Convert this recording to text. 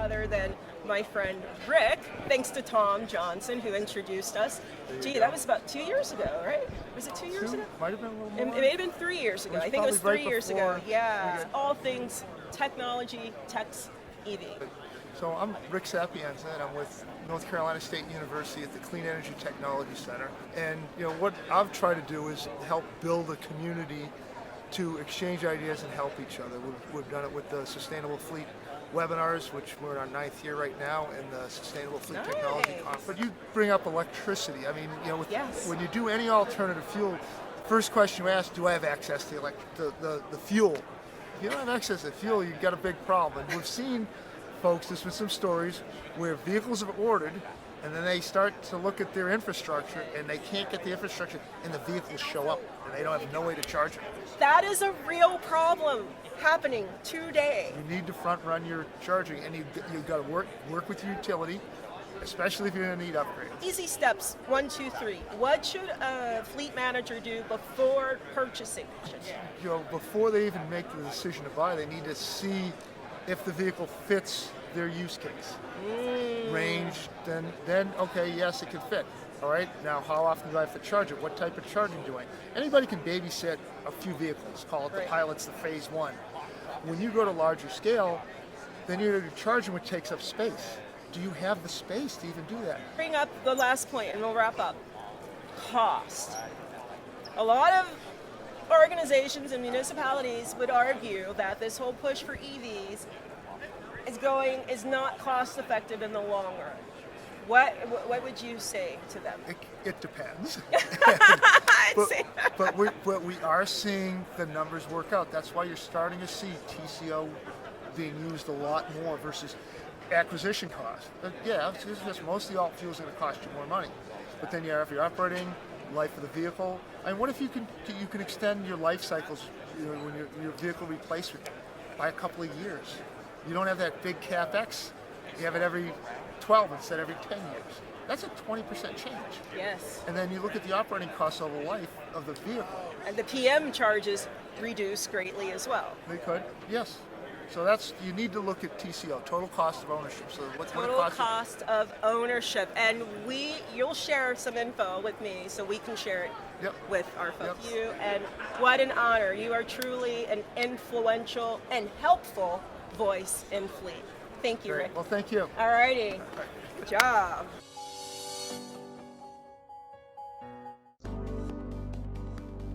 other than my friend Rick, thanks to Tom Johnson who introduced us. Gee, that was about 2 years ago, right? Was it 2 years ago? Might have been a little more. It may have been 3 years ago. I think it was probably 3 right years ago. before Yeah, all things technology, techs, EV. So I'm Rick Sapieza, and I'm with North Carolina State University at the Clean Energy Technology Center. And what I've tried to do is help build a community to exchange ideas and help each other. We've done it with the Sustainable Fleet webinars, which we're in our 9th year right now, and the Sustainable Fleet Technology Conference. But you bring up electricity. I mean, when you do any alternative fuel, first question you ask, do I have access to the fuel? If you don't have access to fuel, you've got a big problem. And we've seen, folks, there's been some stories where vehicles have ordered, and then they start to look at their infrastructure, and they can't get the infrastructure, and the vehicles show up, and they don't have no way to charge them. That is a real problem happening today. You need to front run your charging, and you've got to work with your utility, especially if you're going to need upgrades. Easy steps, 1, 2, 3. What should a fleet manager do before purchasing? Before they even make the decision to buy, they need to see if the vehicle fits their use case. Range, then okay, yes, it can fit. All right, now how often do I have to charge it? What type of charging do I? Anybody can babysit a few vehicles, call it the pilots, the phase 1. When you go to larger scale, then you're charging what takes up space. Do you have the space to even do that? Bring up the last point and we'll wrap up. Cost. A lot of organizations and municipalities would argue that this whole push for EVs is not cost effective in the long run. What would you say to them? It depends. but but we are seeing the numbers work out. That's why you're starting to see TCO being used a lot more versus acquisition cost. But yeah, it's just most of the alt fuel is going to cost you more money. But then you have your operating life of the vehicle. I mean, what if you can extend your life cycles when your vehicle replacement by a couple of years? You don't have that big CapEx. You have it every 12 instead of every 10 years. That's a 20% change. Yes. And then you look at the operating costs over the life of the vehicle. And the PM charges reduce greatly as well. They could, yes. So you need to look at TCO, total cost of ownership. So total cost of ownership. And you'll share some info with me so we can share it with our folks. And what an honor. You are truly an influential and helpful voice in fleet. Thank you, Rick. Well, thank you. All righty. Good job.